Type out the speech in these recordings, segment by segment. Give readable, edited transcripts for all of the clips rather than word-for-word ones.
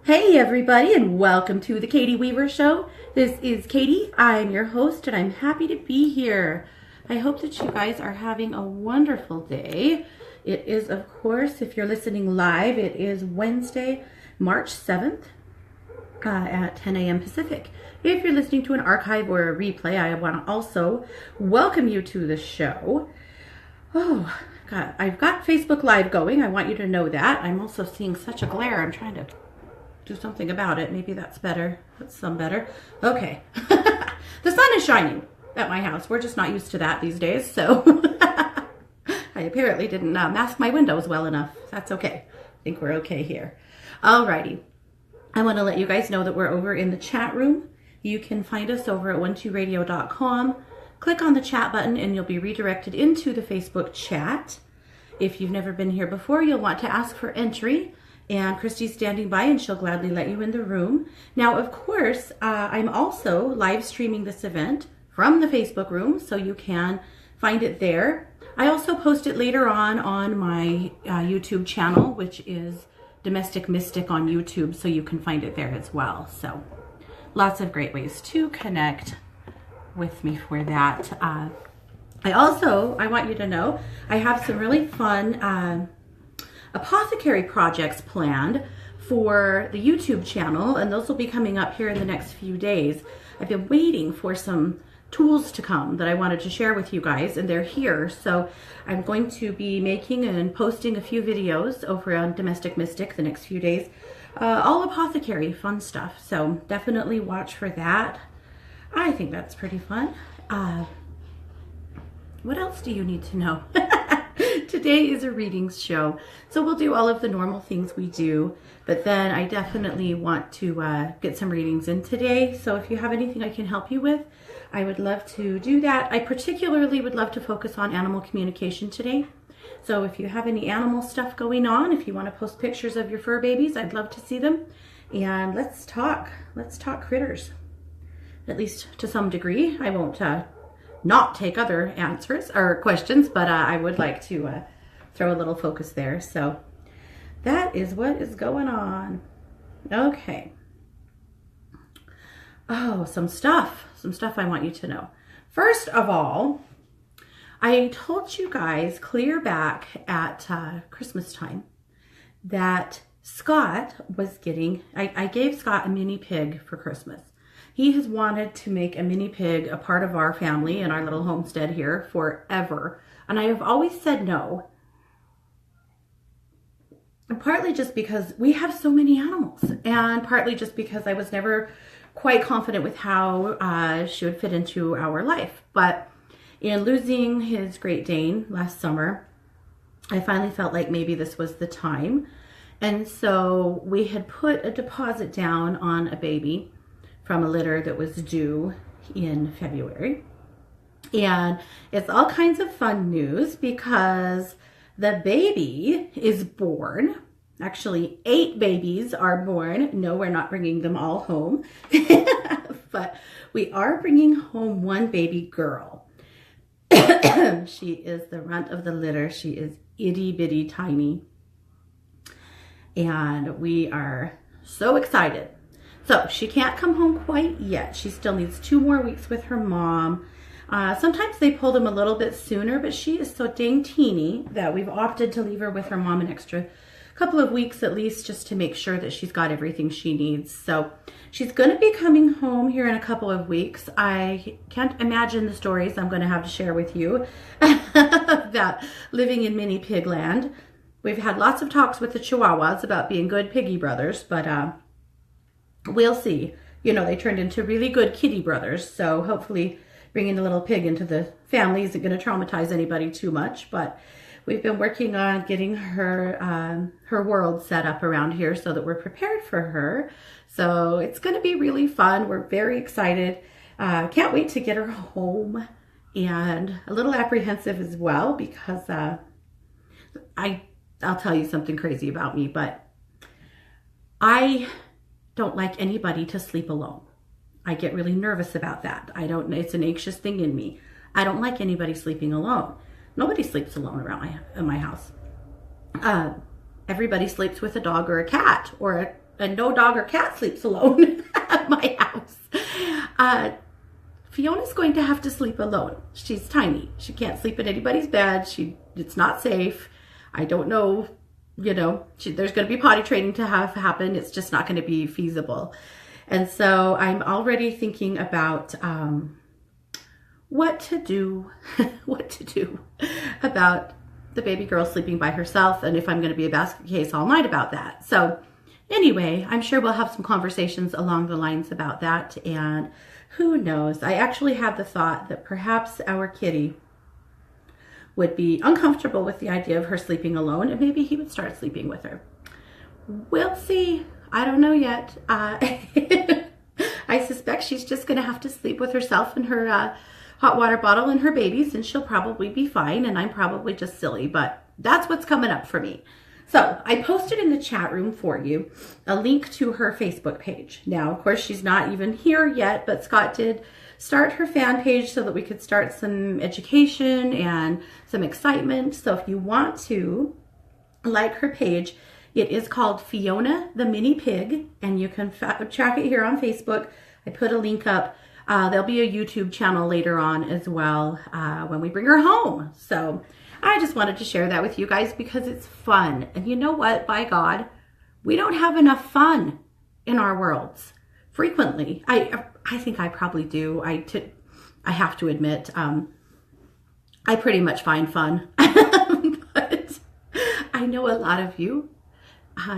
Hey everybody, and welcome to the Katie Weaver Show. This is Katie. I'm your host and I'm happy to be here. I hope that you guys are having a wonderful day. It is, of course, if you're listening live, it is Wednesday, March 7th at 10 a.m. Pacific. If you're listening to an archive or a replay, I want to also welcome you to the show. Oh, God, I've got Facebook Live going. I want you to know that. I'm also seeing such a glare. I'm trying to do something about it. Maybe that's better. That's some better. Okay. The sun is shining at my house. We're just not used to that these days. So I apparently didn't mask my windows well enough. That's okay. I think we're okay here. Alrighty. I want to let you guys know that we're over in the chat room. You can find us over at 12radio.com. Click on the chat button and you'll be redirected into the Facebook chat. If you've never been here before, you'll want to ask for entry. And Christy's standing by and she'll gladly let you in the room. Now, of course, I'm also live streaming this event from the Facebook room, so you can find it there. I also post it later on my YouTube channel, which is Domestic Mystic on YouTube, so you can find it there as well. So lots of great ways to connect with me for that. I want you to know, I have some really fun apothecary projects planned for the YouTube channel, and those will be coming up here in the next few days. I've been waiting for some tools to come that I wanted to share with you guys, and they're here. So I'm going to be making and posting a few videos over on Domestic Mystic the next few days, all apothecary fun stuff. So definitely watch for that. I think that's pretty fun. What else do you need to know? Today is a readings show, so we'll do all of the normal things we do, but then I definitely want to get some readings in today. So if you have anything I can help you with, I would love to do that. I particularly would love to focus on animal communication today. So if you have any animal stuff going on, if you want to post pictures of your fur babies, I'd love to see them. And let's talk critters, at least to some degree. I won't not take other answers or questions, but I would like to throw a little focus there. So that is what is going on. Okay. Oh, some stuff I want you to know. First of all, I told you guys clear back at Christmas time that Scott was getting, I gave Scott a mini pig for Christmas. He has wanted to make a mini pig a part of our family and our little homestead here forever. And I have always said no. And partly just because we have so many animals, and partly just because I was never quite confident with how she would fit into our life. But in losing his Great Dane last summer, I finally felt like maybe this was the time. And so we had put a deposit down on a baby from a litter that was due in February. And it's all kinds of fun news because the baby is born. Actually, 8 babies are born. No, we're not bringing them all home, but we are bringing home one baby girl. She is the runt of the litter. She is itty bitty tiny. And we are so excited. So she can't come home quite yet. She still needs 2 more weeks with her mom. Sometimes they pull them a little bit sooner, but she is so dang teeny that we've opted to leave her with her mom an extra couple of weeks at least, just to make sure that she's got everything she needs. So she's going to be coming home here in a couple of weeks. I can't imagine the stories I'm going to have to share with you about living in mini pig land. We've had lots of talks with the Chihuahuas about being good piggy brothers, but we'll see. You know, they turned into really good kitty brothers, so hopefully bringing a little pig into the family isn't going to traumatize anybody too much. But we've been working on getting her her world set up around here so that we're prepared for her. So it's going to be really fun. We're very excited. Can't wait to get her home, and a little apprehensive as well because I'll tell you something crazy about me, but I don't like anybody to sleep alone. I get really nervous about that. It's an anxious thing in me. I don't like anybody sleeping alone. Nobody sleeps alone around my house. Everybody sleeps with a dog or a cat or a and no dog or cat sleeps alone at my house. Fiona's going to have to sleep alone. She's tiny. She can't sleep in anybody's bed. It's not safe. I don't know, there's going to be potty training to have happen. It's just not going to be feasible. And so I'm already thinking about what to do about the baby girl sleeping by herself, and if I'm going to be a basket case all night about that. So anyway, I'm sure we'll have some conversations along the lines about that, and who knows? I actually have the thought that perhaps our kitty would be uncomfortable with the idea of her sleeping alone, and maybe he would start sleeping with her. We'll see. I don't know yet. I suspect she's just going to have to sleep with herself and her hot water bottle and her babies, and she'll probably be fine, and I'm probably just silly, but that's what's coming up for me. So I posted in the chat room for you a link to her Facebook page. Now, of course, she's not even here yet, but Scott did start her fan page so that we could start some education and some excitement. So if you want to like her page, it is called Fiona the Mini Pig, and you can track it here on Facebook. I put a link up. There'll be a YouTube channel later on as well when we bring her home. So I just wanted to share that with you guys because it's fun. And you know what? By God, we don't have enough fun in our worlds frequently. I think I probably do. I have to admit, I pretty much find fun. But I know a lot of you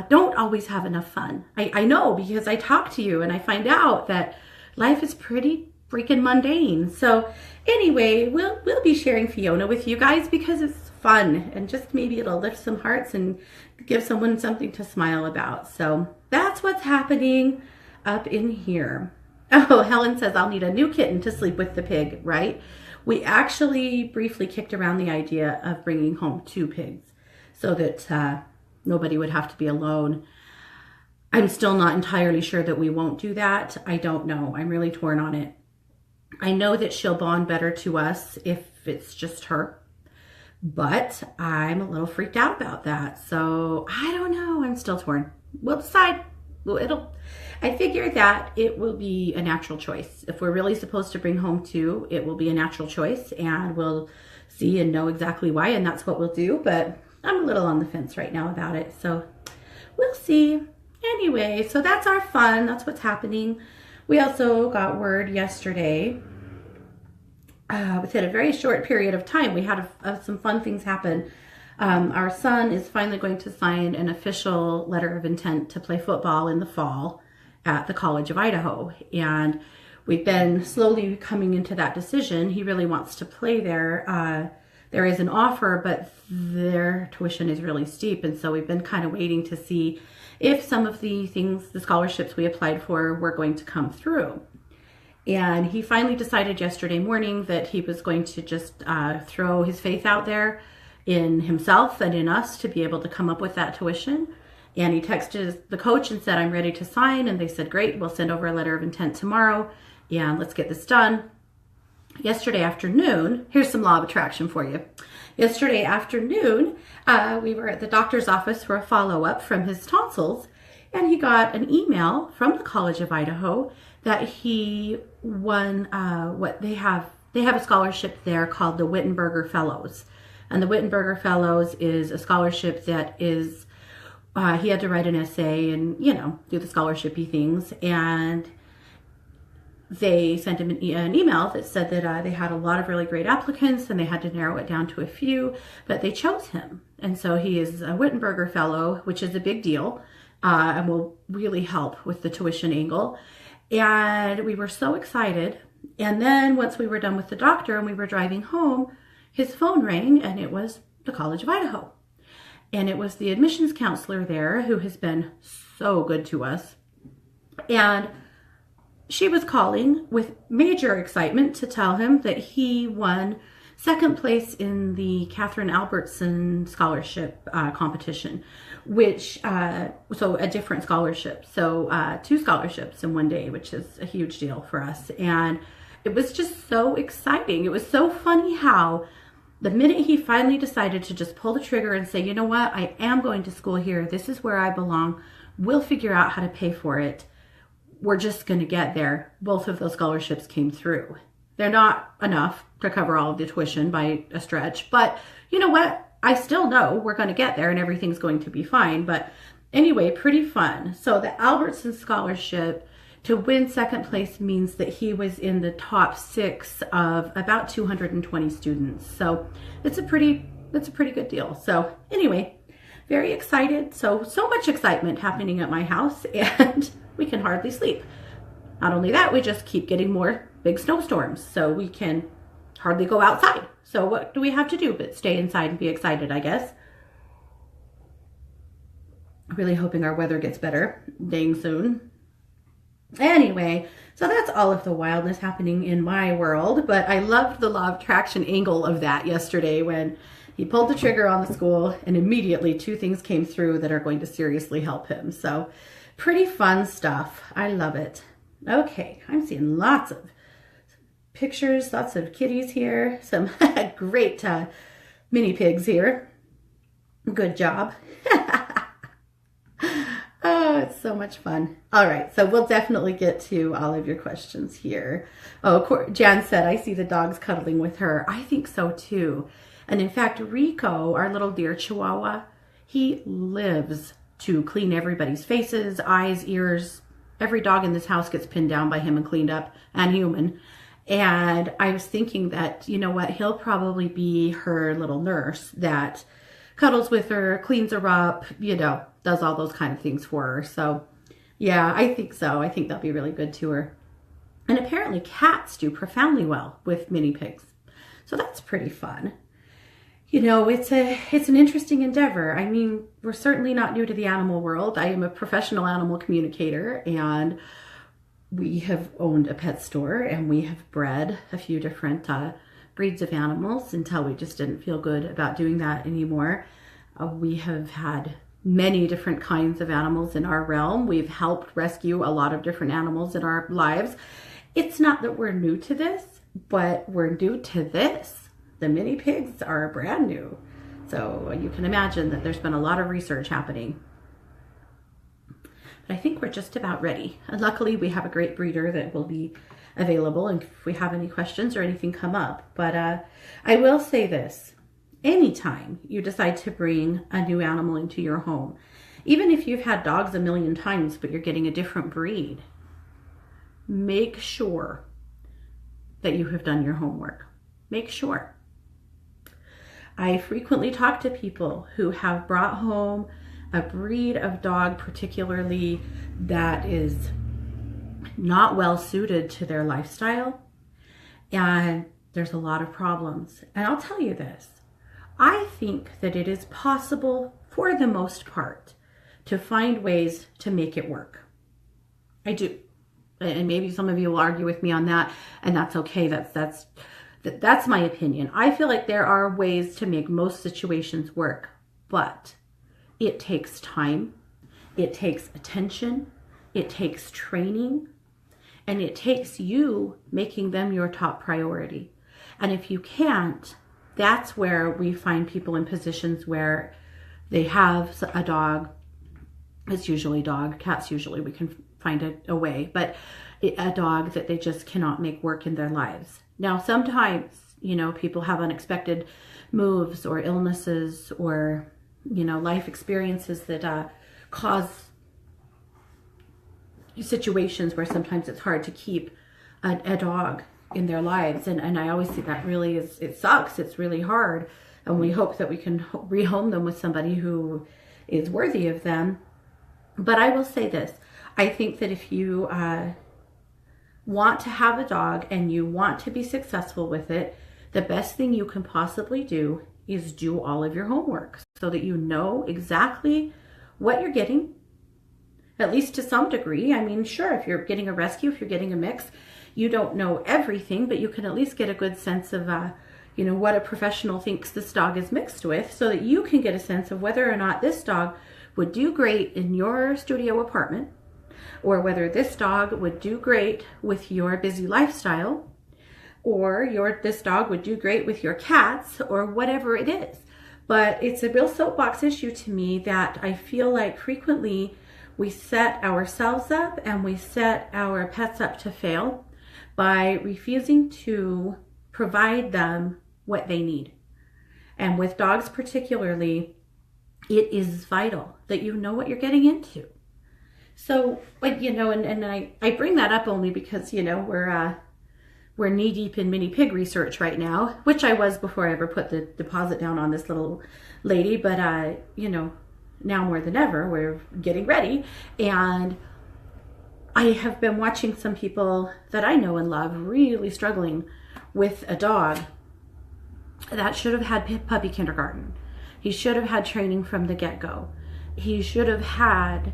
don't always have enough fun. I know because I talk to you and I find out that life is pretty freaking mundane. So anyway, we'll be sharing Fiona with you guys because it's fun, and just maybe it'll lift some hearts and give someone something to smile about. So that's what's happening up in here. Oh, Helen says I'll need a new kitten to sleep with the pig, right? We actually briefly kicked around the idea of bringing home 2 pigs so that nobody would have to be alone. I'm still not entirely sure that we won't do that. I don't know. I'm really torn on it. I know that she'll bond better to us if it's just her, but I'm a little freaked out about that. So I don't know. I'm still torn. We'll decide. I figure that it will be a natural choice. If we're really supposed to bring home 2, it will be a natural choice, and we'll see and know exactly why, and that's what we'll do. But I'm a little on the fence right now about it. So we'll see. Anyway, so that's our fun. That's what's happening. We also got word yesterday, within a very short period of time, we had some fun things happen. Our son is finally going to sign an official letter of intent to play football in the fall at the College of Idaho. And we've been slowly coming into that decision. He really wants to play there. There is an offer, but their tuition is really steep. And so we've been kind of waiting to see if some of the scholarships we applied for were going to come through. And he finally decided yesterday morning that he was going to just throw his faith out there in himself and in us to be able to come up with that tuition. And he texted the coach and said, I'm ready to sign. And they said, great, we'll send over a letter of intent tomorrow and let's get this done. Yesterday afternoon, here's some law of attraction for you. Yesterday afternoon, we were at the doctor's office for a follow-up from his tonsils, and he got an email from the College of Idaho that he won what they have a scholarship there called the Wittenberger Fellows. And the Wittenberger Fellows is a scholarship that is, he had to write an essay and, do the scholarship-y things. And they sent him an email that said that they had a lot of really great applicants and they had to narrow it down to a few, but they chose him. And so he is a Wittenberger Fellow, which is a big deal, and will really help with the tuition angle. And we were so excited. And then once we were done with the doctor and we were driving home, his phone rang, and it was the College of Idaho. And it was the admissions counselor there who has been so good to us. And she was calling with major excitement to tell him that he won second place in the Catherine Albertson scholarship competition, which, so a different scholarship. So 2 scholarships in one day, which is a huge deal for us. And it was just so exciting. It was so funny how the minute he finally decided to just pull the trigger and say, you know what, I am going to school here. This is where I belong. We'll figure out how to pay for it. We're just going to get there. Both of those scholarships came through. They're not enough to cover all of the tuition by a stretch, but you know what? I still know we're going to get there and everything's going to be fine. But anyway, pretty fun. So the Albertson Scholarship, to win second place means that he was in the top 6 of about 220 students. So that's a pretty good deal. So anyway, very excited. So much excitement happening at my house, and we can hardly sleep. Not only that, we just keep getting more big snowstorms, so we can hardly go outside. So what do we have to do but stay inside and be excited, I guess. Really hoping our weather gets better dang soon. Anyway, so that's all of the wildness happening in my world, but I loved the law of attraction angle of that yesterday when he pulled the trigger on the school and immediately 2 things came through that are going to seriously help him. So pretty fun stuff. I love it. Okay, I'm seeing lots of pictures, lots of kitties here, some great mini pigs here. Good job. Oh, it's so much fun. All right, so we'll definitely get to all of your questions here. Oh, Jan said, I see the dogs cuddling with her. I think so too. And in fact, Rico, our little deer Chihuahua, he lives to clean everybody's faces, eyes, ears. Every dog in this house gets pinned down by him and cleaned up, and human. And I was thinking that, you know what, he'll probably be her little nurse that cuddles with her, cleans her up, you know, does all those kind of things for her. So yeah, I think so. I think they'll be really good to her. And apparently cats do profoundly well with mini pigs. So that's pretty fun. You know, it's an interesting endeavor. I mean, we're certainly not new to the animal world. I am a professional animal communicator, and we have owned a pet store, and we have bred a few different breeds of animals until we just didn't feel good about doing that anymore. We have had many different kinds of animals in our realm. We've helped rescue a lot of different animals in our lives. It's not that we're new to this, but we're new to this. The mini pigs are brand new. So you can imagine that there's been a lot of research happening. But I think we're just about ready. And luckily we have a great breeder that will be available and if we have any questions or anything come up. But I will say this, anytime you decide to bring a new animal into your home, even if you've had dogs a million times, but you're getting a different breed, make sure that you have done your homework. Make sure. I frequently talk to people who have brought home a breed of dog particularly that is not well suited to their lifestyle, and there's a lot of problems. And I'll tell you this, I think that it is possible for the most part to find ways to make it work. I do. And maybe some of you will argue with me on that, and that's okay. That's my opinion. I feel like there are ways to make most situations work, but it takes time, it takes attention, it takes training, and it takes you making them your top priority. And if you can't, that's where we find people in positions where they have a dog. It's usually dog, cats usually we can find a way, but a dog that they just cannot make work in their lives. Now, sometimes, you know, people have unexpected moves or illnesses or, you know, life experiences that cause situations where sometimes it's hard to keep a dog in their lives. And I always see that really it sucks. It's really hard. And we hope that we can rehome them with somebody who is worthy of them. But I will say this, I think that if you want to have a dog and you want to be successful with it, the best thing you can possibly do is do all of your homework so that you know exactly what you're getting, at least to some degree. I mean, sure, if you're getting a rescue, if you're getting a mix, you don't know everything, but you can at least get a good sense of, you know, what a professional thinks this dog is mixed with so that you can get a sense of whether or not this dog would do great in your studio apartment, or whether this dog would do great with your busy lifestyle, or this dog would do great with your cats, or whatever it is. But it's a real soapbox issue to me that I feel like frequently We set ourselves up and we set our pets up to fail by refusing to provide them what they need. And with dogs particularly, it is vital that you know what you're getting into. So, like, you know, and I bring that up only because, you know, we're knee deep in mini pig research right now, which I was before I ever put the deposit down on this little lady. But, you know, now more than ever, we're getting ready. And I have been watching some people that I know and love really struggling with a dog that should have had puppy kindergarten. He should have had training from the get-go. He should have had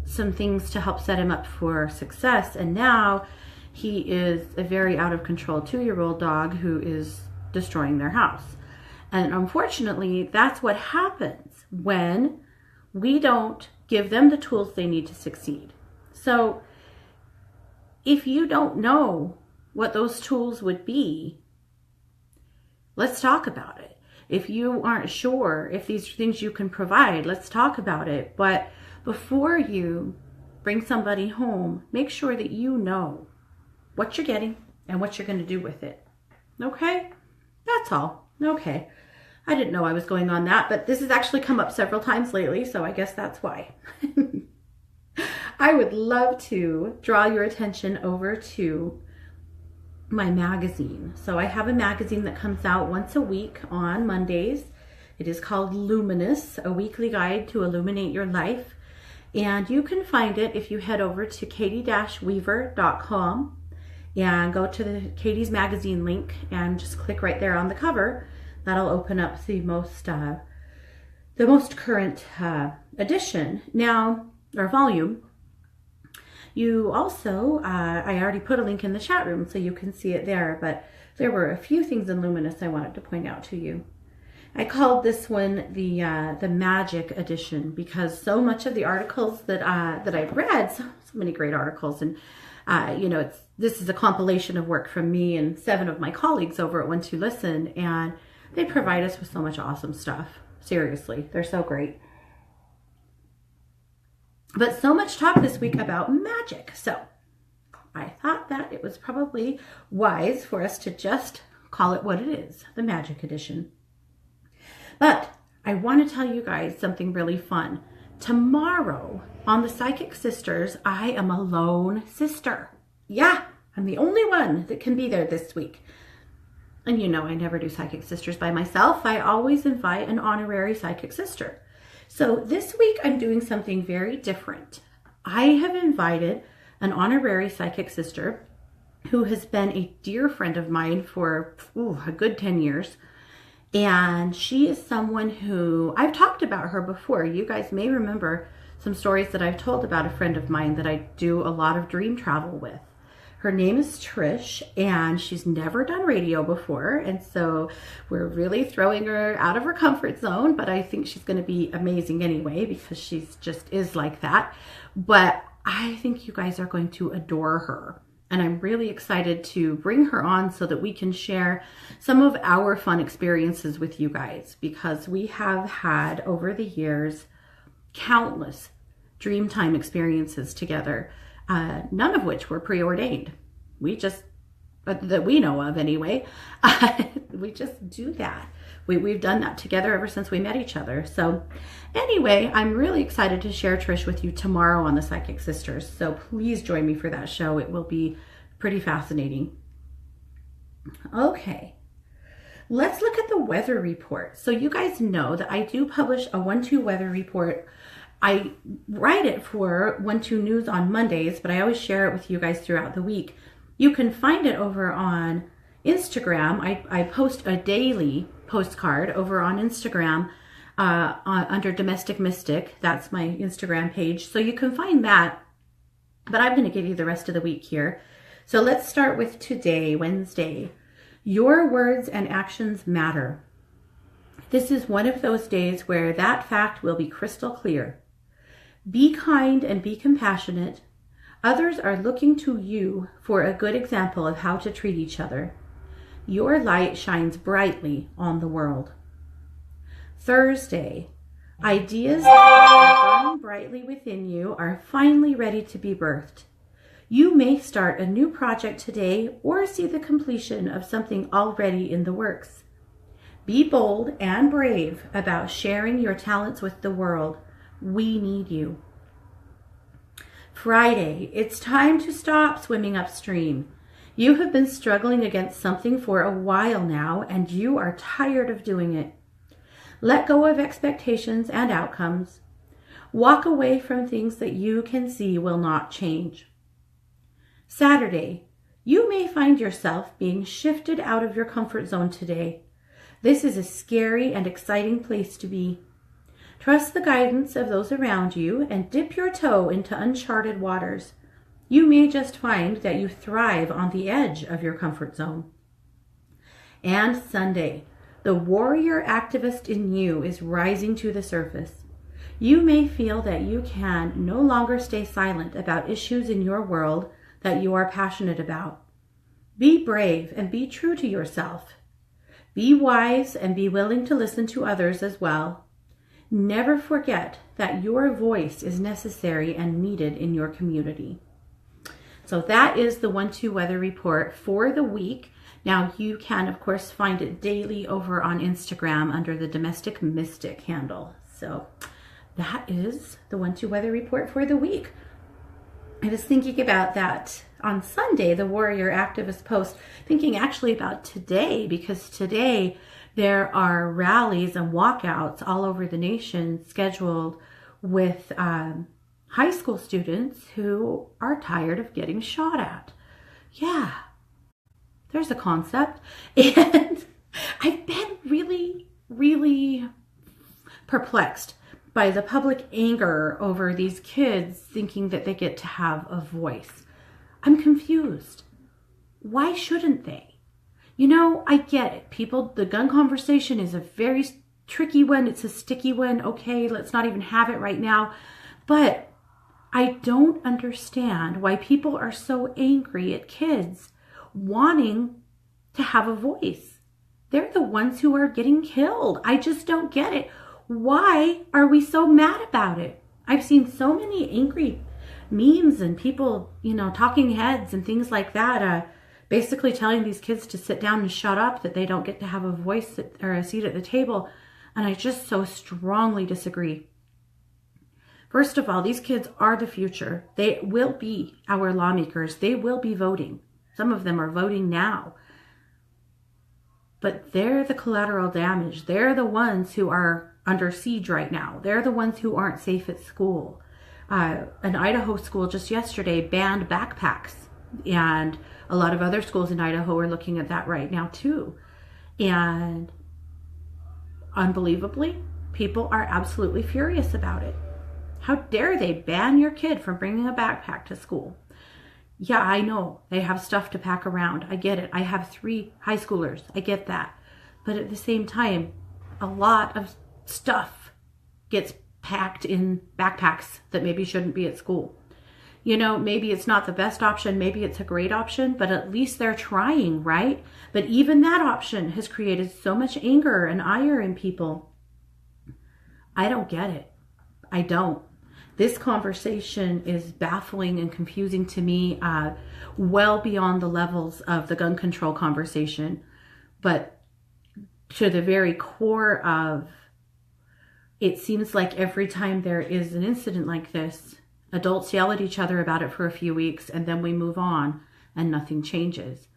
some things to help set him up for success. And now he is a very out of control 2-year-old dog who is destroying their house. And unfortunately, that's what happens when we don't give them the tools they need to succeed. So if you don't know what those tools would be, let's talk about it. If you aren't sure if these are things you can provide, let's talk about it. But before you bring somebody home, make sure that you know what you're getting and what you're going to do with it. Okay? That's all. Okay. I didn't know I was going on that, but this has actually come up several times lately, so I guess that's why. I would love to draw your attention over to my magazine. So I have a magazine that comes out once a week on Mondays. It is called Luminous, a weekly guide to illuminate your life. And you can find it if you head over to katie-weaver.com and go to the Katie's Magazine link and just click right there on the cover. That'll open up the most current edition now, or volume. You also, I already put a link in the chat room so you can see it there, but there were a few things in Luminous I wanted to point out to you. I called this one the Magic Edition because so much of the articles that I've read, so many great articles, and you know, this is a compilation of work from me and 7 of my colleagues over at One Two Listen, and they provide us with so much awesome stuff. Seriously, they're so great. But so much talk this week about magic, so I thought that it was probably wise for us to just call it what it is, the Magic Edition. But I want to tell you guys something really fun. Tomorrow on the Psychic Sisters, I am a lone sister. Yeah, I'm the only one that can be there this week. And you know I never do Psychic Sisters by myself. I always invite an honorary Psychic Sister. So this week I'm doing something very different. I have invited an honorary Psychic Sister who has been a dear friend of mine for a good 10 years. And she is someone who, I've talked about her before. You guys may remember some stories that I've told about a friend of mine that I do a lot of dream travel with. Her name is Trish, and she's never done radio before, and so we're really throwing her out of her comfort zone, but I think she's going to be amazing anyway because she's just is like that. But I think you guys are going to adore her, and I'm really excited to bring her on so that we can share some of our fun experiences with you guys, because we have had over the years countless Dreamtime experiences together. None of which were preordained. We just, that we know of anyway, we just do that. We've done that together ever since we met each other. So anyway, I'm really excited to share Trish with you tomorrow on the Psychic Sisters. So please join me for that show. It will be pretty fascinating. Okay, let's look at the weather report. So you guys know that I do publish a 1-2 weather report. I write it for 1-2 News on Mondays, but I always share it with you guys throughout the week. You can find it over on Instagram. I post a daily postcard over on Instagram under Domestic Mystic. That's my Instagram page. So you can find that, but I'm going to give you the rest of the week here. So let's start with today, Wednesday. Your words and actions matter. This is one of those days where that fact will be crystal clear. Be kind and be compassionate. Others are looking to you for a good example of how to treat each other. Your light shines brightly on the world. Thursday, Ideas that are burning brightly within you are finally ready to be birthed. You may start a new project today or see the completion of something already in the works. Be bold and brave about sharing your talents with the world. We need you. Friday, it's time to stop swimming upstream. You have been struggling against something for a while now, and you are tired of doing it. Let go of expectations and outcomes. Walk away from things that you can see will not change. Saturday, you may find yourself being shifted out of your comfort zone today. This is a scary and exciting place to be. Trust the guidance of those around you and dip your toe into uncharted waters. You may just find that you thrive on the edge of your comfort zone. And Sunday, the warrior activist in you is rising to the surface. You may feel that you can no longer stay silent about issues in your world that you are passionate about. Be brave and be true to yourself. Be wise and be willing to listen to others as well. Never forget that your voice is necessary and needed in your community. So that is the 1-2 weather report for the week. Now you can, of course, find it daily over on Instagram under the Domestic Mystic handle. So that is the 1-2 weather report for the week. I was thinking about that on Sunday, the Warrior Activist post, thinking actually about today, because today there are rallies and walkouts all over the nation scheduled with high school students who are tired of getting shot at. Yeah, there's a concept. And I've been really, really perplexed by the public anger over these kids thinking that they get to have a voice. I'm confused. Why shouldn't they? You know, I get it. People, the gun conversation is a very tricky one. It's a sticky one. Okay, let's not even have it right now. But I don't understand why people are so angry at kids wanting to have a voice. They're the ones who are getting killed. I just don't get it. Why are we so mad about it? I've seen so many angry memes and people, talking heads and things like that, basically telling these kids to sit down and shut up, that they don't get to have a voice or a seat at the table. And I just so strongly disagree. First of all, these kids are the future. They will be our lawmakers. They will be voting. Some of them are voting now. But they're the collateral damage. They're the ones who are under siege right now. They're the ones who aren't safe at school. An Idaho school just yesterday banned backpacks, and a lot of other schools in Idaho are looking at that right now too. And unbelievably, people are absolutely furious about it. How dare they ban your kid from bringing a backpack to school? Yeah, I know they have stuff to pack around. I get it. I have 3 high schoolers. I get that. But at the same time, a lot of stuff gets packed in backpacks that maybe shouldn't be at school. Maybe it's not the best option. Maybe it's a great option, but at least they're trying, right? But even that option has created so much anger and ire in people. I don't get it. I don't. This conversation is baffling and confusing to me, well beyond the levels of the gun control conversation, but to the very core of, it seems like every time there is an incident like this, adults yell at each other about it for a few weeks, and then we move on and nothing changes.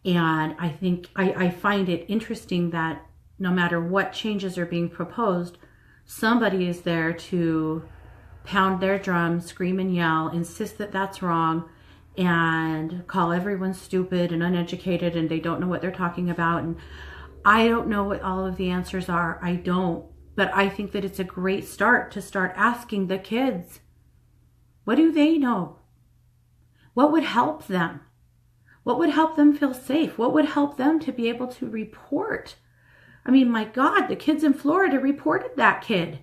And I think I find it interesting that no matter what changes are being proposed, somebody is there to pound their drum, scream and yell, insist that that's wrong, and call everyone stupid and uneducated and they don't know what they're talking about. And I don't know what all of the answers are. I don't. But I think that it's a great start to start asking the kids, what do they know? What would help them? What would help them feel safe? What would help them to be able to report? I mean, my God, the kids in Florida reported that kid.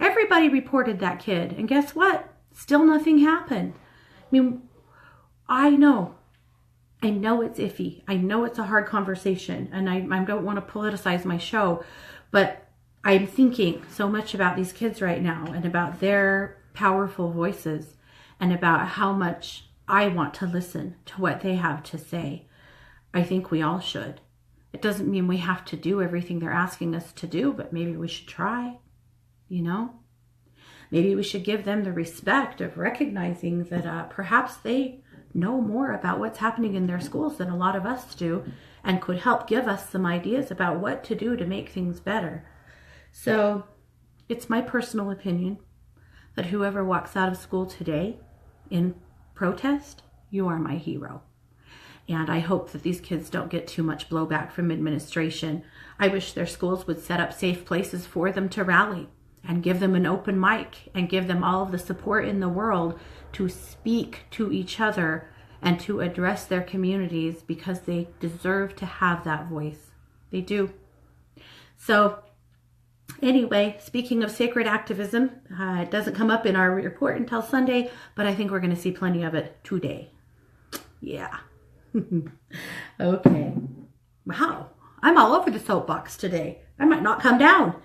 Everybody reported that kid. And guess what? Still nothing happened. I mean, I know it's iffy. I know it's a hard conversation, and I don't want to politicize my show, but I'm thinking so much about these kids right now and about their powerful voices and about how much I want to listen to what they have to say. I think we all should. It doesn't mean we have to do everything they're asking us to do, but maybe we should try, you know? Maybe we should give them the respect of recognizing that perhaps they know more about what's happening in their schools than a lot of us do and could help give us some ideas about what to do to make things better. So it's my personal opinion that whoever walks out of school today in protest, you are my hero. And I hope that these kids don't get too much blowback from administration. I wish their schools would set up safe places for them to rally and give them an open mic and give them all of the support in the world to speak to each other and to address their communities, because they deserve to have that voice. They do. So anyway, speaking of sacred activism, it doesn't come up in our report until Sunday, but I think we're going to see plenty of it today. Yeah. Okay. Wow. I'm all over the soapbox today. I might not come down.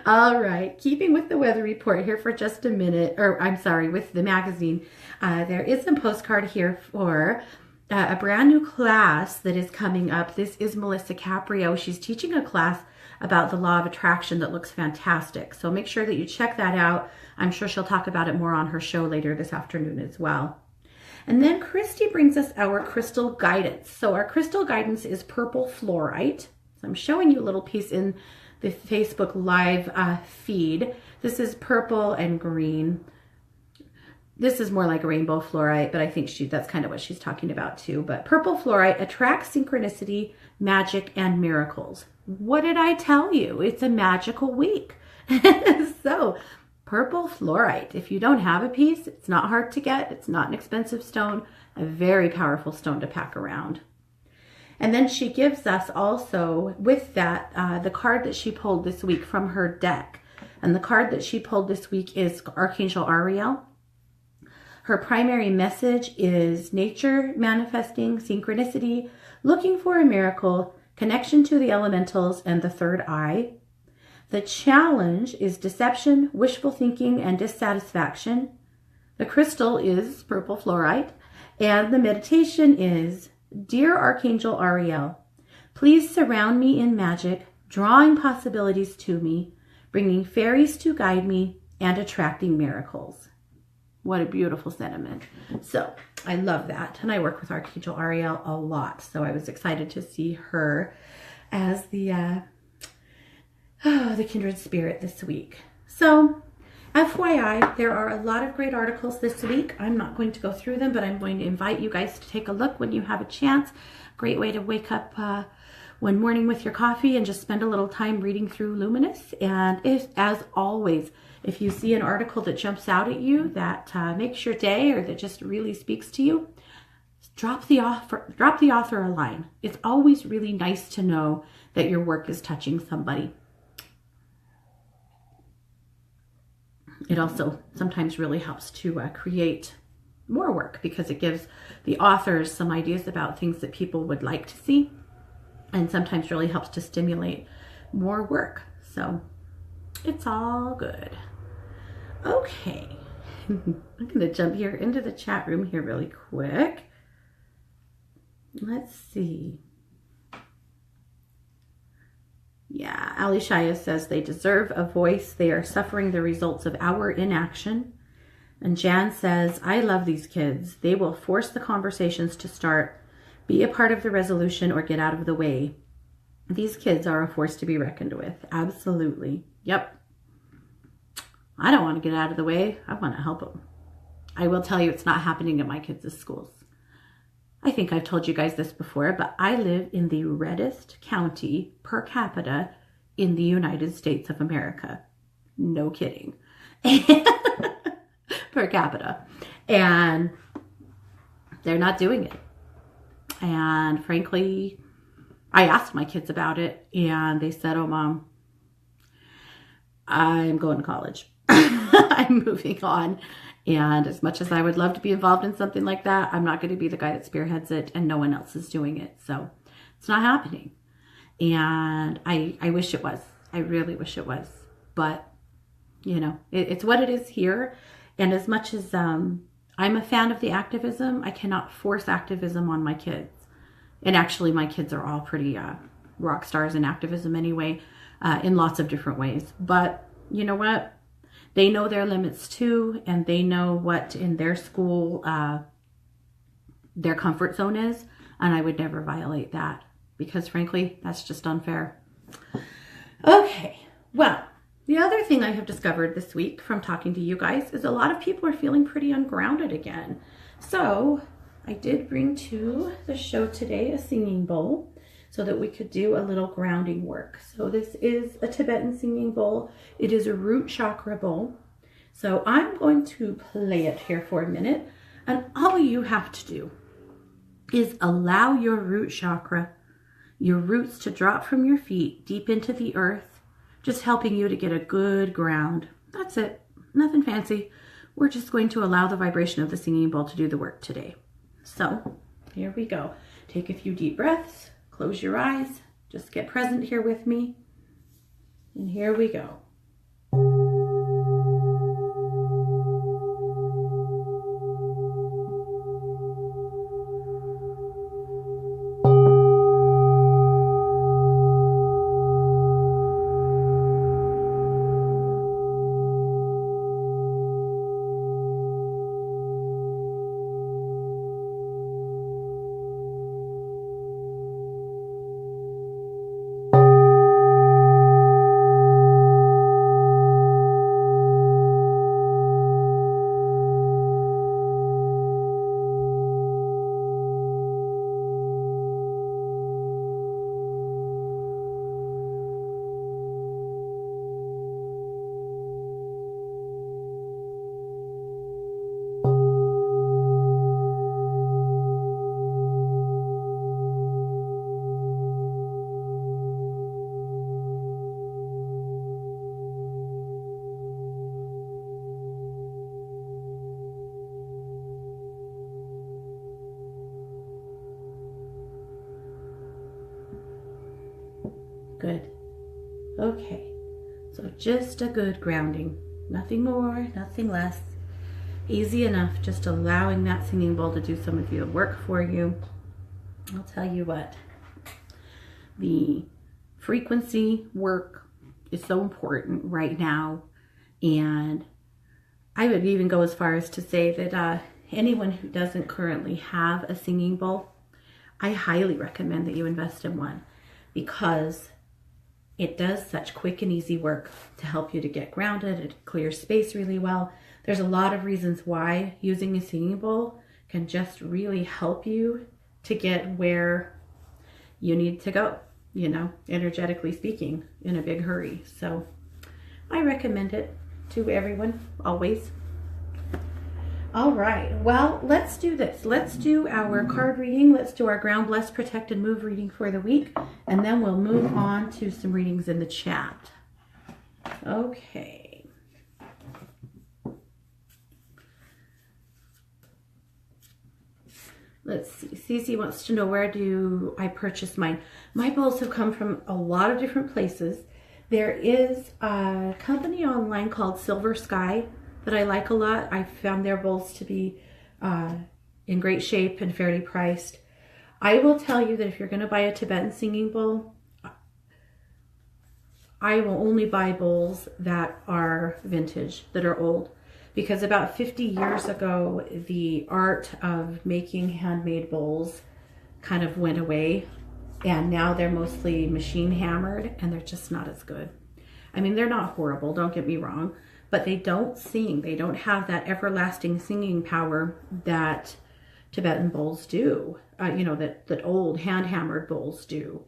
All right. Keeping with the weather report here for just a minute, or I'm sorry, with the magazine, there is a postcard here for a brand new class that is coming up. This is Melissa Caprio. She's teaching a class about the law of attraction that looks fantastic. So make sure that you check that out. I'm sure she'll talk about it more on her show later this afternoon as well. And then Christy brings us our crystal guidance. So our crystal guidance is purple fluorite. So I'm showing you a little piece in the Facebook Live feed. This is purple and green. This is more like rainbow fluorite, but I think that's kind of what she's talking about too. But purple fluorite attracts synchronicity, magic, and miracles. What did I tell you? It's a magical week. So purple fluorite, if you don't have a piece, it's not hard to get. It's not an expensive stone, a very powerful stone to pack around. And then she gives us also with that the card that she pulled this week from her deck. And the card that she pulled this week is Archangel Ariel. Her primary message is nature, manifesting, synchronicity, looking for a miracle, connection to the elementals, and the third eye. The challenge is deception, wishful thinking, and dissatisfaction. The crystal is purple fluorite. And the meditation is, Dear Archangel Ariel, please surround me in magic, drawing possibilities to me, bringing fairies to guide me, and attracting miracles. What a beautiful sentiment. So I love that. And I work with Archangel Ariel a lot. So I was excited to see her as the kindred spirit this week. So FYI, there are a lot of great articles this week. I'm not going to go through them, but I'm going to invite you guys to take a look when you have a chance. Great way to wake up one morning with your coffee and just spend a little time reading through Luminous. And as always, if you see an article that jumps out at you, that makes your day, or that just really speaks to you, drop the author a line. It's always really nice to know that your work is touching somebody. It also sometimes really helps to create more work, because it gives the authors some ideas about things that people would like to see, and sometimes really helps to stimulate more work. So it's all good. Okay. I'm going to jump here into the chat room here really quick. Let's see. Yeah, Ali Shaya says they deserve a voice. They are suffering the results of our inaction. And Jan says, I love these kids. They will force the conversations to start. Be a part of the resolution or get out of the way. These kids are a force to be reckoned with. Absolutely. Yep. I don't want to get out of the way. I want to help them. I will tell you, it's not happening at my kids' schools. I think I've told you guys this before, but I live in the reddest county per capita in the United States of America. No kidding. Per capita. And they're not doing it. And frankly, I asked my kids about it, and they said, oh, Mom, I'm going to college. I'm moving on. And as much as I would love to be involved in something like that, I'm not going to be the guy that spearheads it, and no one else is doing it. So it's not happening. And I wish it was. I really wish it was. But, you know, it's what it is here. And as much as I'm a fan of the activism, I cannot force activism on my kids. And actually, my kids are all pretty rock stars in activism anyway, in lots of different ways. But you know what? They know their limits too, and they know what in their school their comfort zone is. And I would never violate that because, frankly, that's just unfair. Okay, well, the other thing I have discovered this week from talking to you guys is a lot of people are feeling pretty ungrounded again. So I did bring to the show today a singing bowl so that we could do a little grounding work. So this is a Tibetan singing bowl. It is a root chakra bowl. So I'm going to play it here for a minute, and all you have to do is allow your root chakra, your roots, to drop from your feet deep into the earth, just helping you to get a good ground. That's it. Nothing fancy. We're just going to allow the vibration of the singing bowl to do the work today. So here we go. Take a few deep breaths. Close your eyes. Just get present here with me. And here we go. Good. Okay. So just a good grounding. Nothing more, nothing less. Easy enough, just allowing that singing bowl to do some of the work for you. I'll tell you what. The frequency work is so important right now. And I would even go as far as to say that anyone who doesn't currently have a singing bowl, I highly recommend that you invest in one, because it does such quick and easy work to help you to get grounded. It clears space really well. There's a lot of reasons why using a singing bowl can just really help you to get where you need to go, you know, energetically speaking, in a big hurry. So I recommend it to everyone, always. All right, well, let's do this. Let's do our card reading. Let's do our Ground, Bless, Protect, and Move reading for the week. And then we'll move on to some readings in the chat. Okay. Let's see. Cece wants to know, where do I purchase mine? My bowls have come from a lot of different places. There is a company online called Silver Sky that I like a lot. I found their bowls to be in great shape and fairly priced. I will tell you that if you're going to buy a Tibetan singing bowl, I will only buy bowls that are vintage, that are old. Because about 50 years ago, the art of making handmade bowls kind of went away. And now they're mostly machine hammered, and they're just not as good. I mean, they're not horrible, don't get me wrong, but they don't sing. They don't have that everlasting singing power that Tibetan bowls do, you know, that old hand-hammered bowls do.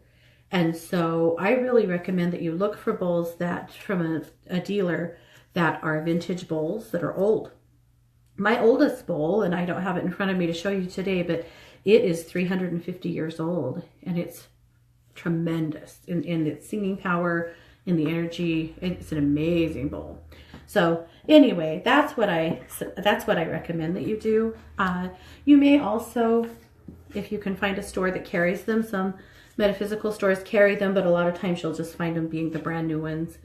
And so I really recommend that you look for bowls that from a dealer that are vintage bowls that are old. My oldest bowl, and I don't have it in front of me to show you today, but it is 350 years old, and it's tremendous in its singing power, in the energy. It's an amazing bowl. So anyway, that's what I recommend that you do. You may also, if you can find a store that carries them, some metaphysical stores carry them, but a lot of times you'll just find them being the brand new ones.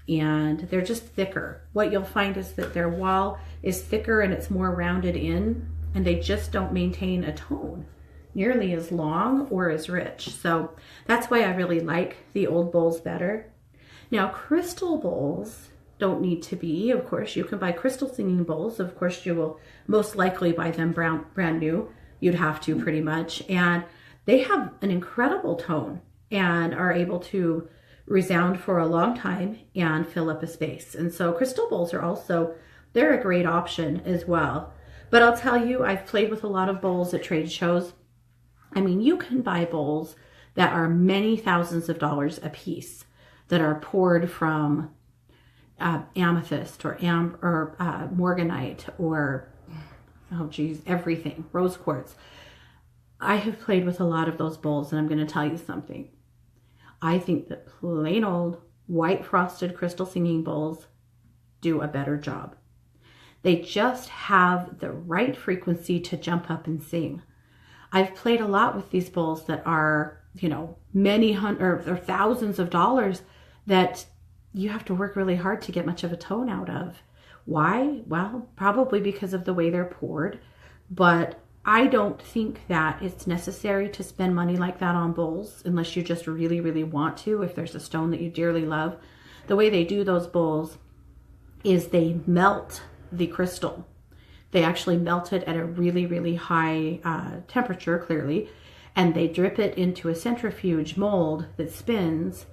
And they're just thicker. What you'll find is that their wall is thicker and it's more rounded in, and they just don't maintain a tone nearly as long or as rich. So that's why I really like the old bowls better. Now, crystal bowls don't need to be, of course, you can buy crystal singing bowls. Of course, you will most likely buy them brand new. You'd have to pretty much. And they have an incredible tone and are able to resound for a long time and fill up a space. And so crystal bowls are also, they're a great option as well. But I'll tell you, I've played with a lot of bowls at trade shows. I mean, you can buy bowls that are many thousands of dollars a piece that are poured from amethyst or morganite or, oh geez, everything, rose quartz. I have played with a lot of those bowls, and I'm going to tell you something. I think that plain old white frosted crystal singing bowls do a better job. They just have the right frequency to jump up and sing. I've played a lot with these bowls that are, you know, many hundred or thousands of dollars that you have to work really hard to get much of a tone out of. Why? Well, probably because of the way they're poured, but I don't think that it's necessary to spend money like that on bowls unless you just really, really want to, if there's a stone that you dearly love. The way they do those bowls is they melt the crystal. They actually melt it at a really, really high temperature, clearly, and they drip it into a centrifuge mold that spins,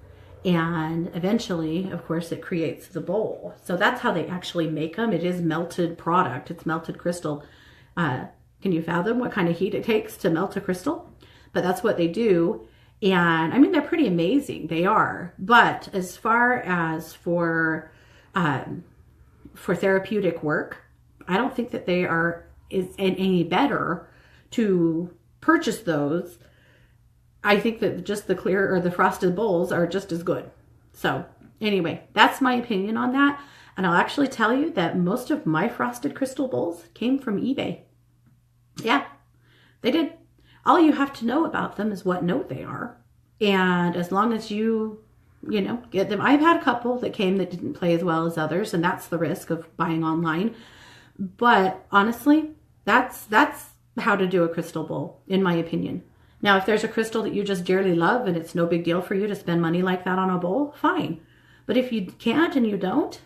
and eventually, of course, it creates the bowl. So that's how they actually make them. It is melted product. It's melted crystal. Can you fathom what kind of heat it takes to melt a crystal? But that's what they do. And I mean, they're pretty amazing. They are. But as far as for therapeutic work, I don't think that they are any better to purchase those. I think that just the clear or the frosted bowls are just as good. So anyway, that's my opinion on that. And I'll actually tell you that most of my frosted crystal bowls came from eBay. Yeah, they did. All you have to know about them is what note they are. And as long as you know, get them. I've had a couple that came that didn't play as well as others, and that's the risk of buying online. But honestly, that's how to do a crystal bowl, in my opinion. Now, if there's a crystal that you just dearly love and it's no big deal for you to spend money like that on a bowl, fine. But if you can't and you don't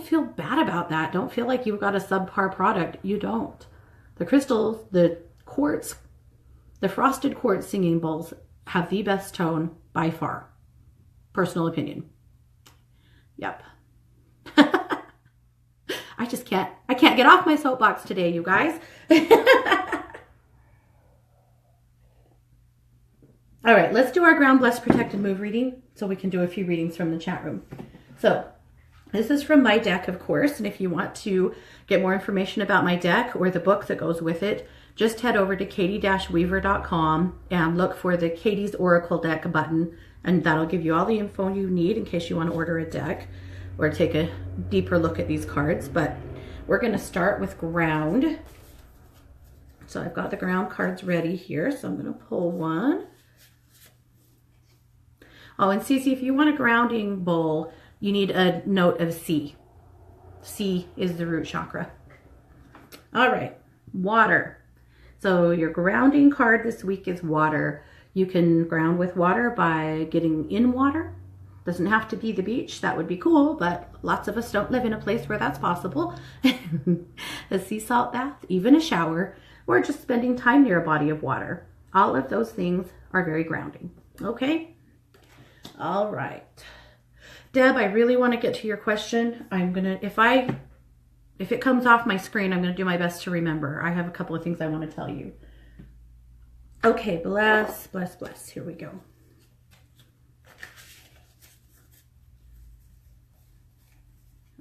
feel bad about that. Don't feel like you've got a subpar product. You don't. The crystals, the quartz, the frosted quartz singing bowls have the best tone by far. Personal opinion. Yep. I can't get off my soapbox today, you guys. All right, let's do our ground, blessed, protected, move reading so we can do a few readings from the chat room. So this is from my deck, of course, and if you want to get more information about my deck or the book that goes with it, just head over to katie-weaver.com and look for the Katie's Oracle deck button, and that'll give you all the info you need in case you want to order a deck or take a deeper look at these cards. But we're going to start with ground. So I've got the ground cards ready here, so I'm going to pull one. Oh, and Cece, if you want a grounding bowl, you need a note of C. C is the root chakra. All right, water. So your grounding card this week is water. You can ground with water by getting in water. Doesn't have to be the beach. That would be cool, but lots of us don't live in a place where that's possible. A sea salt bath, even a shower, or just spending time near a body of water. All of those things are very grounding. Okay? All right. Deb, I really want to get to your question. I'm going to, if it comes off my screen, I'm going to do my best to remember. I have a couple of things I want to tell you. Okay, bless, bless, bless. Here we go.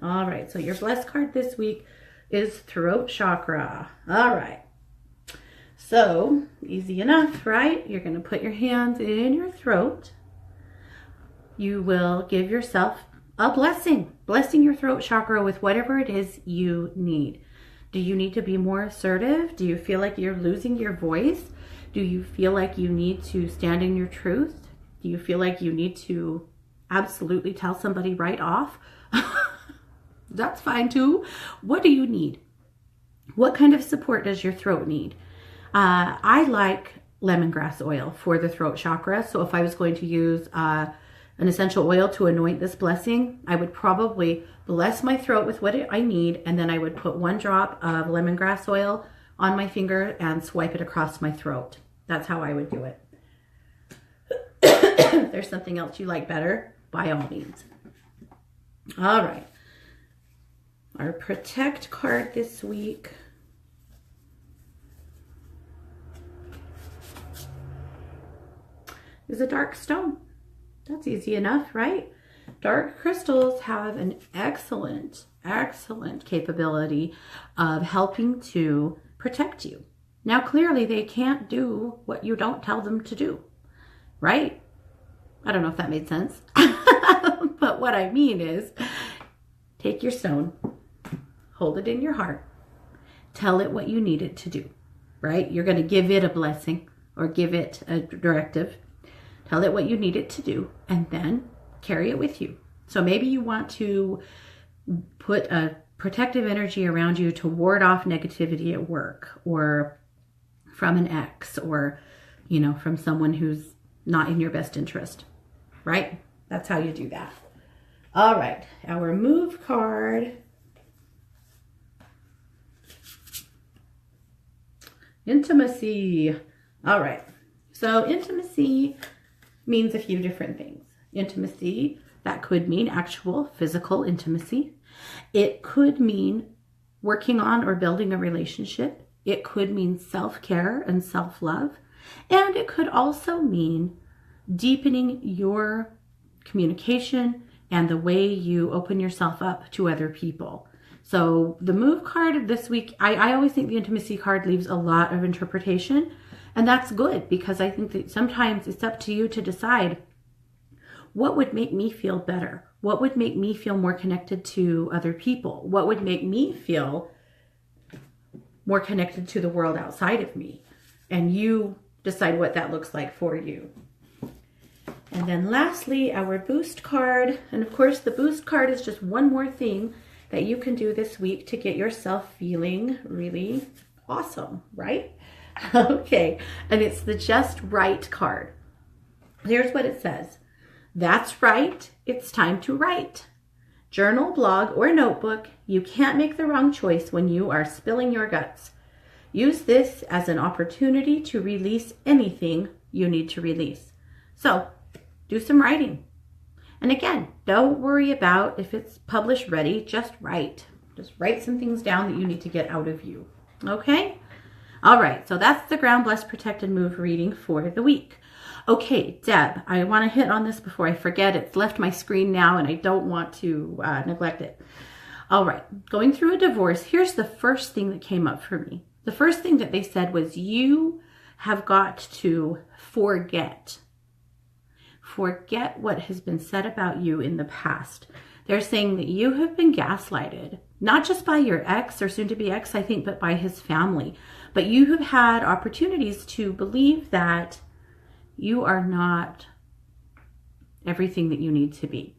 All right, so your blessed card this week is throat chakra. All right. So, easy enough, right? You're going to put your hands in your throat. You will give yourself a blessing. Blessing your throat chakra with whatever it is you need. Do you need to be more assertive? Do you feel like you're losing your voice? Do you feel like you need to stand in your truth? Do you feel like you need to absolutely tell somebody right off? That's fine too. What do you need? What kind of support does your throat need? I like lemongrass oil for the throat chakra. So if I was going to use an essential oil to anoint this blessing, I would probably bless my throat with what I need, and then I would put 1 drop of lemongrass oil on my finger and swipe it across my throat. That's how I would do it. If there's something else you like better, by all means. All right. Our protect card this week is a dark stone. That's easy enough, right? Dark crystals have an excellent capability of helping to protect you. Now, clearly they can't do what you don't tell them to do, right? I don't know if that made sense. But what I mean is, take your stone, hold it in your heart, tell it what you need it to do, right? You're going to give it a blessing or give it a directive. Tell it what you need it to do, and then carry it with you. So maybe you want to put a protective energy around you to ward off negativity at work, or from an ex, or, you know, from someone who's not in your best interest, right? That's how you do that. All right, our move card. Intimacy. All right, so intimacy means a few different things. Intimacy, that could mean actual physical intimacy. It could mean working on or building a relationship. It could mean self-care and self-love. And it could also mean deepening your communication and the way you open yourself up to other people. So the move card this week, I always think the intimacy card leaves a lot of interpretation. And that's good, because I think that sometimes it's up to you to decide what would make me feel better. What would make me feel more connected to other people? What would make me feel more connected to the world outside of me? And you decide what that looks like for you. And then lastly, our boost card. And of course, the boost card is just one more thing that you can do this week to get yourself feeling really awesome, right? Okay, and it's the Just Right card. Here's what it says. That's right, it's time to write. Journal, blog, or notebook, you can't make the wrong choice when you are spilling your guts. Use this as an opportunity to release anything you need to release. So, do some writing. And again, don't worry about if it's published ready, just write. Just write some things down that you need to get out of you, okay? All right, so that's the Ground Blessed Protected Move reading for the week. Okay, Deb, I want to hit on this before I forget. It's left my screen now and I don't want to neglect it. All right, going through a divorce, here's the first thing that came up for me. The first thing that they said was, you have got to forget. Forget what has been said about you in the past. They're saying that you have been gaslighted, not just by your ex or soon-to-be ex, I think, but by his family. But you have had opportunities to believe that you are not everything that you need to be.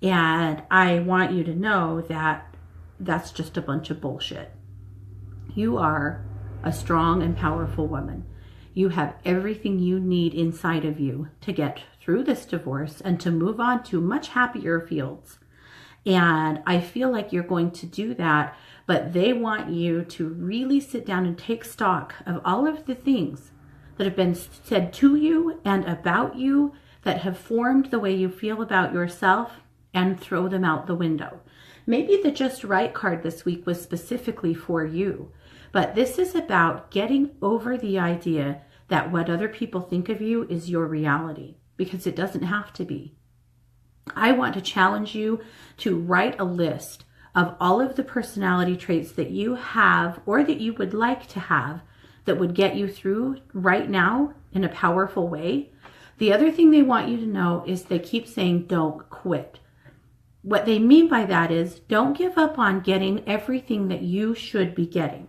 And I want you to know that that's just a bunch of bullshit. You are a strong and powerful woman. You have everything you need inside of you to get through this divorce and to move on to much happier fields. And I feel like you're going to do that, but they want you to really sit down and take stock of all of the things that have been said to you and about you that have formed the way you feel about yourself, and throw them out the window. Maybe the Just Right card this week was specifically for you, but this is about getting over the idea that what other people think of you is your reality, because it doesn't have to be. I want to challenge you to write a list of all of the personality traits that you have or that you would like to have that would get you through right now in a powerful way. The other thing they want you to know is they keep saying, don't quit. What they mean by that is, don't give up on getting everything that you should be getting.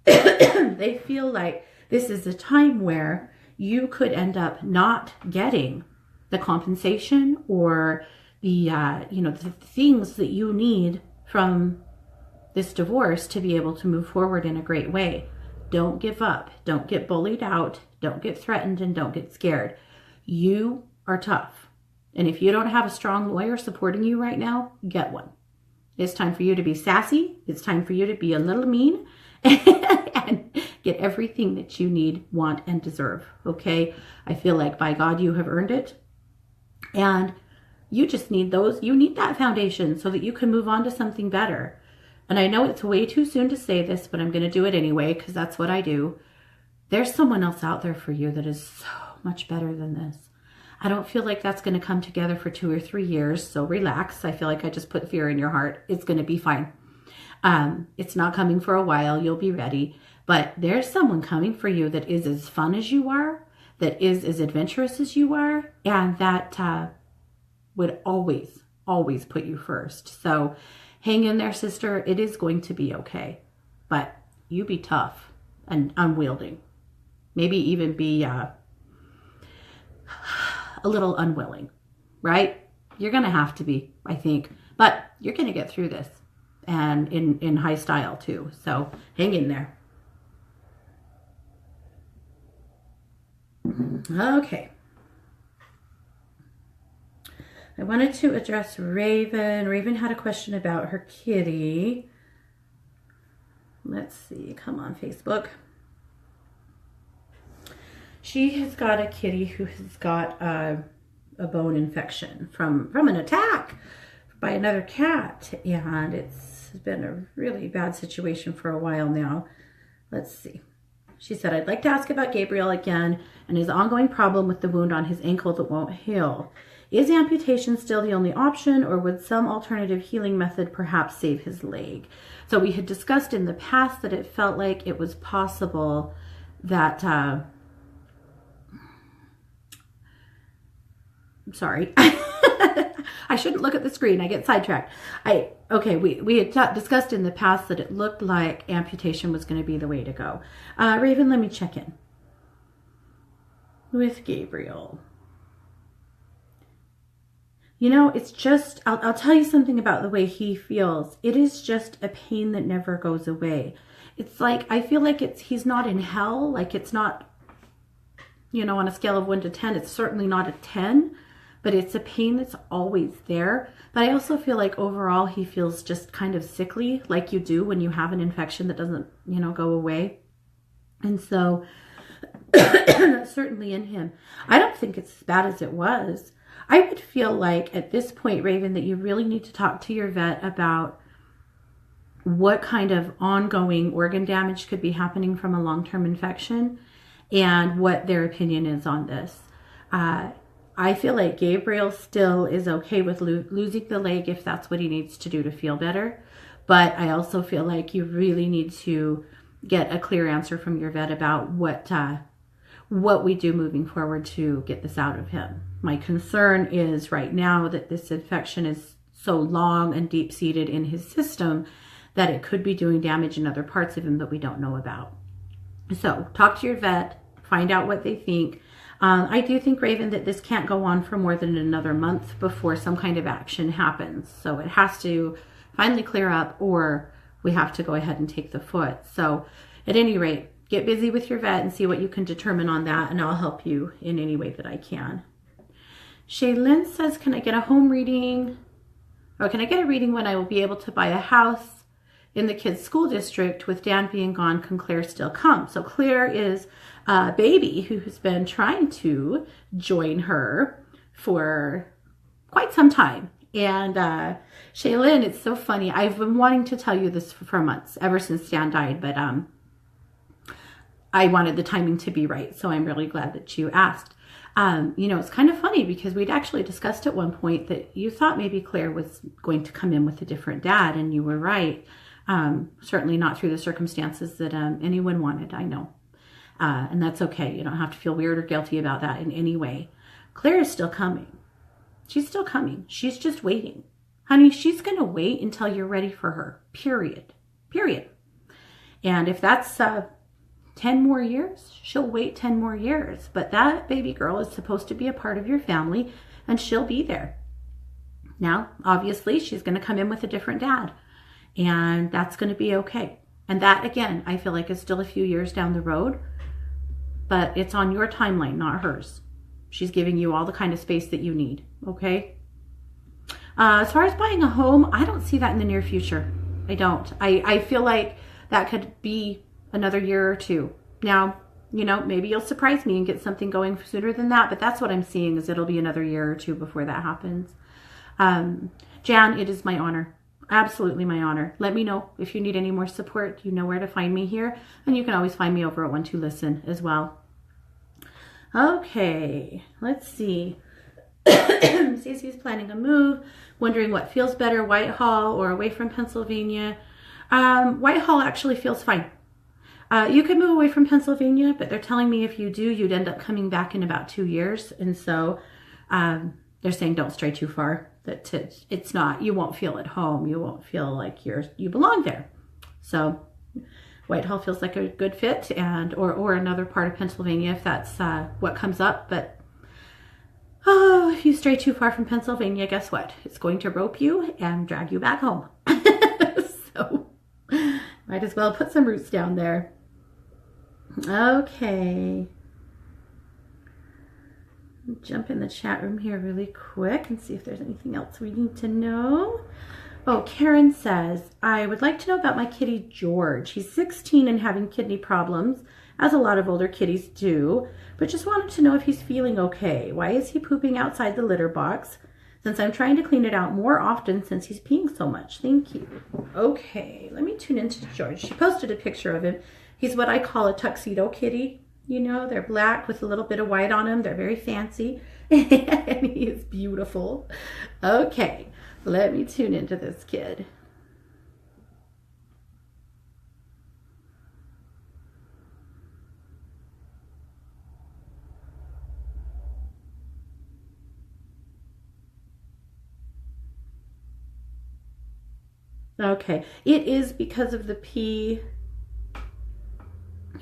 They feel like this is a time where you could end up not getting the compensation or the the things that you need from this divorce to be able to move forward in a great way. Don't give up. Don't get bullied out. Don't get threatened, and don't get scared. You are tough. And if you don't have a strong lawyer supporting you right now, get one. It's time for you to be sassy. It's time for you to be a little mean and get everything that you need, want, and deserve. Okay? I feel like by God, you have earned it. And you just need you need that foundation so that you can move on to something better. And I know it's way too soon to say this, but I'm going to do it anyway because that's what I do. There's someone else out there for you that is so much better than this. I don't feel like that's going to come together for 2 or 3 years, so relax. I feel like I just put fear in your heart. It's going to be fine. It's not coming for a while. You'll be ready. But there's someone coming for you that is as fun as you are, that is as adventurous as you are, and that would always, always put you first. So hang in there, sister. It is going to be okay. But you be tough and unwielding. Maybe even be a little unwilling, right? You're going to have to be, I think. But you're going to get through this. And in high style, too. So hang in there. Okay. I wanted to address Raven. Raven had a question about her kitty. Let's see. Come on, Facebook. She has got a kitty who has got a bone infection from an attack by another cat. And it's been a really bad situation for a while now. Let's see. She said, I'd like to ask about Gabriel again and his ongoing problem with the wound on his ankle that won't heal. Is amputation still the only option, or would some alternative healing method perhaps save his leg? So we had discussed in the past that it felt like it was possible that, I'm sorry. I shouldn't look at the screen. I get sidetracked. We had discussed in the past that it looked like amputation was going to be the way to go. Raven, let me check in with Gabriel. You know, it's just, I'll tell you something about the way he feels. It is just a pain that never goes away. It's like, I feel like he's not in hell. Like it's not, on a scale of 1 to 10, it's certainly not a 10. But it's a pain that's always there. But I also feel like overall he feels just kind of sickly, like you do when you have an infection that doesn't, go away. And so that's certainly in him. I don't think it's as bad as it was. I would feel like at this point, Raven, that you really need to talk to your vet about what kind of ongoing organ damage could be happening from a long-term infection and what their opinion is on this. I feel like Gabriel still is okay with losing the leg if that's what he needs to do to feel better. But I also feel like you really need to get a clear answer from your vet about what we do moving forward to get this out of him. My concern is right now that this infection is so long and deep-seated in his system that it could be doing damage in other parts of him that we don't know about. So talk to your vet, find out what they think. I do think, Raven, that this can't go on for more than another month before some kind of action happens. So it has to finally clear up, or we have to go ahead and take the foot. So at any rate, get busy with your vet and see what you can determine on that, and I'll help you in any way that I can. Shaylin says, can I get a home reading? Or can I get a reading when I will be able to buy a house in the kids' school district? With Dan being gone, can Claire still come? So Claire is a baby who has been trying to join her for quite some time. And Shaylin, it's so funny. I've been wanting to tell you this for months, ever since Dan died, but I wanted the timing to be right. So I'm really glad that you asked. It's kind of funny because we'd actually discussed at one point that you thought maybe Claire was going to come in with a different dad, and you were right. Certainly not through the circumstances that anyone wanted, I know. And that's okay. You don't have to feel weird or guilty about that in any way. Claire is still coming. She's still coming. She's just waiting. Honey, she's going to wait until you're ready for her. Period. And if that's 10 more years, she'll wait 10 more years. But that baby girl is supposed to be a part of your family, and she'll be there. Now, obviously, she's going to come in with a different dad, and that's going to be okay. And that, again, I feel like is still a few years down the road, but it's on your timeline, not hers. She's giving you all the kind of space that you need, okay? As far as buying a home, I don't see that in the near future. I don't. I feel like that could be another year or two. Now, you know, maybe you'll surprise me and get something going sooner than that, but that's what I'm seeing, is it'll be another year or two before that happens. Jan, it is my honor. Absolutely my honor. Let me know if you need any more support. You know where to find me here, and you can always find me over at One Two Listen as well. Okay, let's see. Cece's planning a move, wondering what feels better, Whitehall or away from Pennsylvania. Whitehall actually feels fine. You could move away from Pennsylvania, but they're telling me if you do, you'd end up coming back in about 2 years. And so they're saying don't stray too far. That it's not, you won't feel at home. You won't feel like you belong there. So Whitehall feels like a good fit, and or another part of Pennsylvania if that's what comes up. But if you stray too far from Pennsylvania, guess what? It's going to rope you and drag you back home. So might as well put some roots down there. Okay. Jump in the chat room here really quick and see if there's anything else we need to know. Oh, Karen says, I would like to know about my kitty George. He's 16 and having kidney problems, as a lot of older kitties do, but just wanted to know if he's feeling okay. Why is he pooping outside the litter box? Since I'm trying to clean it out more often since he's peeing so much. Thank you. Okay, let me tune into George. She posted a picture of him. He's what I call a tuxedo kitty. You know, they're black with a little bit of white on them. They're very fancy. And he is beautiful. Okay, let me tune into this kid. Okay, it is because of the pee.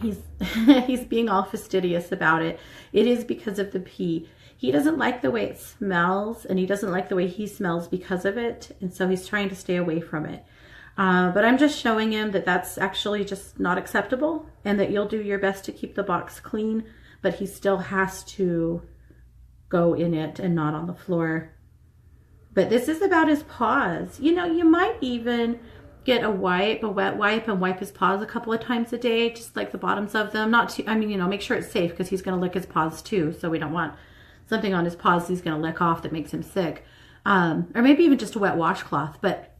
He's being all fastidious about it. It is because of the pee. He doesn't like the way it smells, and he doesn't like the way he smells because of it, and so he's trying to stay away from it. But I'm just showing him that that's actually just not acceptable, and that you'll do your best to keep the box clean, but he still has to go in it and not on the floor. But this is about his paws. You know, you might even get a wet wipe, and wipe his paws a couple of times a day, just like the bottoms of them. Not too, I mean, you know, make sure it's safe, because he's going to lick his paws too. So we don't want something on his paws he's going to lick off that makes him sick. Or maybe even just a wet washcloth. But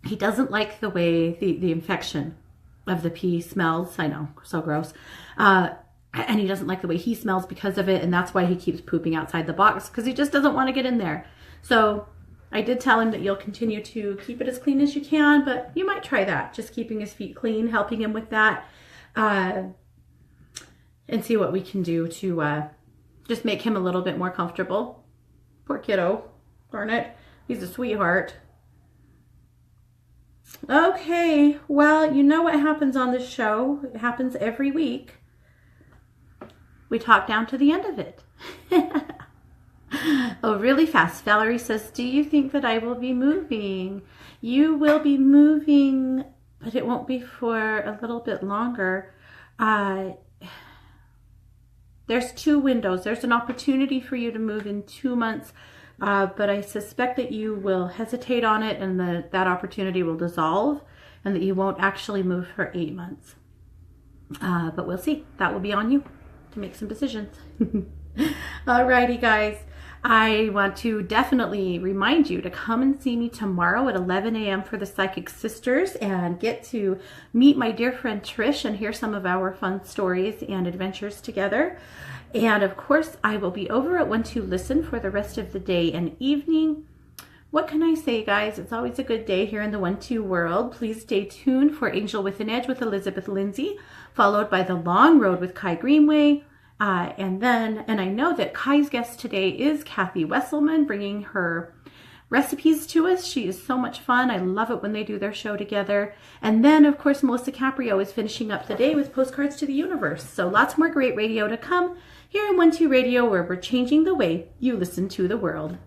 he doesn't like the way the infection of the pee smells. I know, so gross. And he doesn't like the way he smells because of it. And that's why he keeps pooping outside the box, because he just doesn't want to get in there. So I did tell him that you'll continue to keep it as clean as you can, but you might try that. Just keeping his feet clean, helping him with that, and see what we can do to just make him a little bit more comfortable. Poor kiddo. Darn it. He's a sweetheart. Okay, well, you know what happens on this show. It happens every week. We talk down to the end of it. Oh, really fast. Valerie says, do you think that I will be moving? You will be moving, but it won't be for a little bit longer. There's 2 windows. There's an opportunity for you to move in 2 months, but I suspect that you will hesitate on it, and that opportunity will dissolve, and that you won't actually move for 8 months. But we'll see. That will be on you to make some decisions. Alrighty, guys. I want to definitely remind you to come and see me tomorrow at 11 a.m. for the Psychic Sisters, and get to meet my dear friend Trish and hear some of our fun stories and adventures together. And of course, I will be over at One Two Listen for the rest of the day and evening. What can I say, guys? It's always a good day here in the One Two world. Please stay tuned for Angel with an Edge with Elizabeth Lindsay, followed by The Long Road with Kai Greenway. And I know that Kai's guest today is Kathy Wesselman, bringing her recipes to us. She is so much fun. I love it when they do their show together. And then, of course, Melissa Caprio is finishing up the day with Postcards to the Universe. So lots more great radio to come here in 1-2 Radio, where we're changing the way you listen to the world.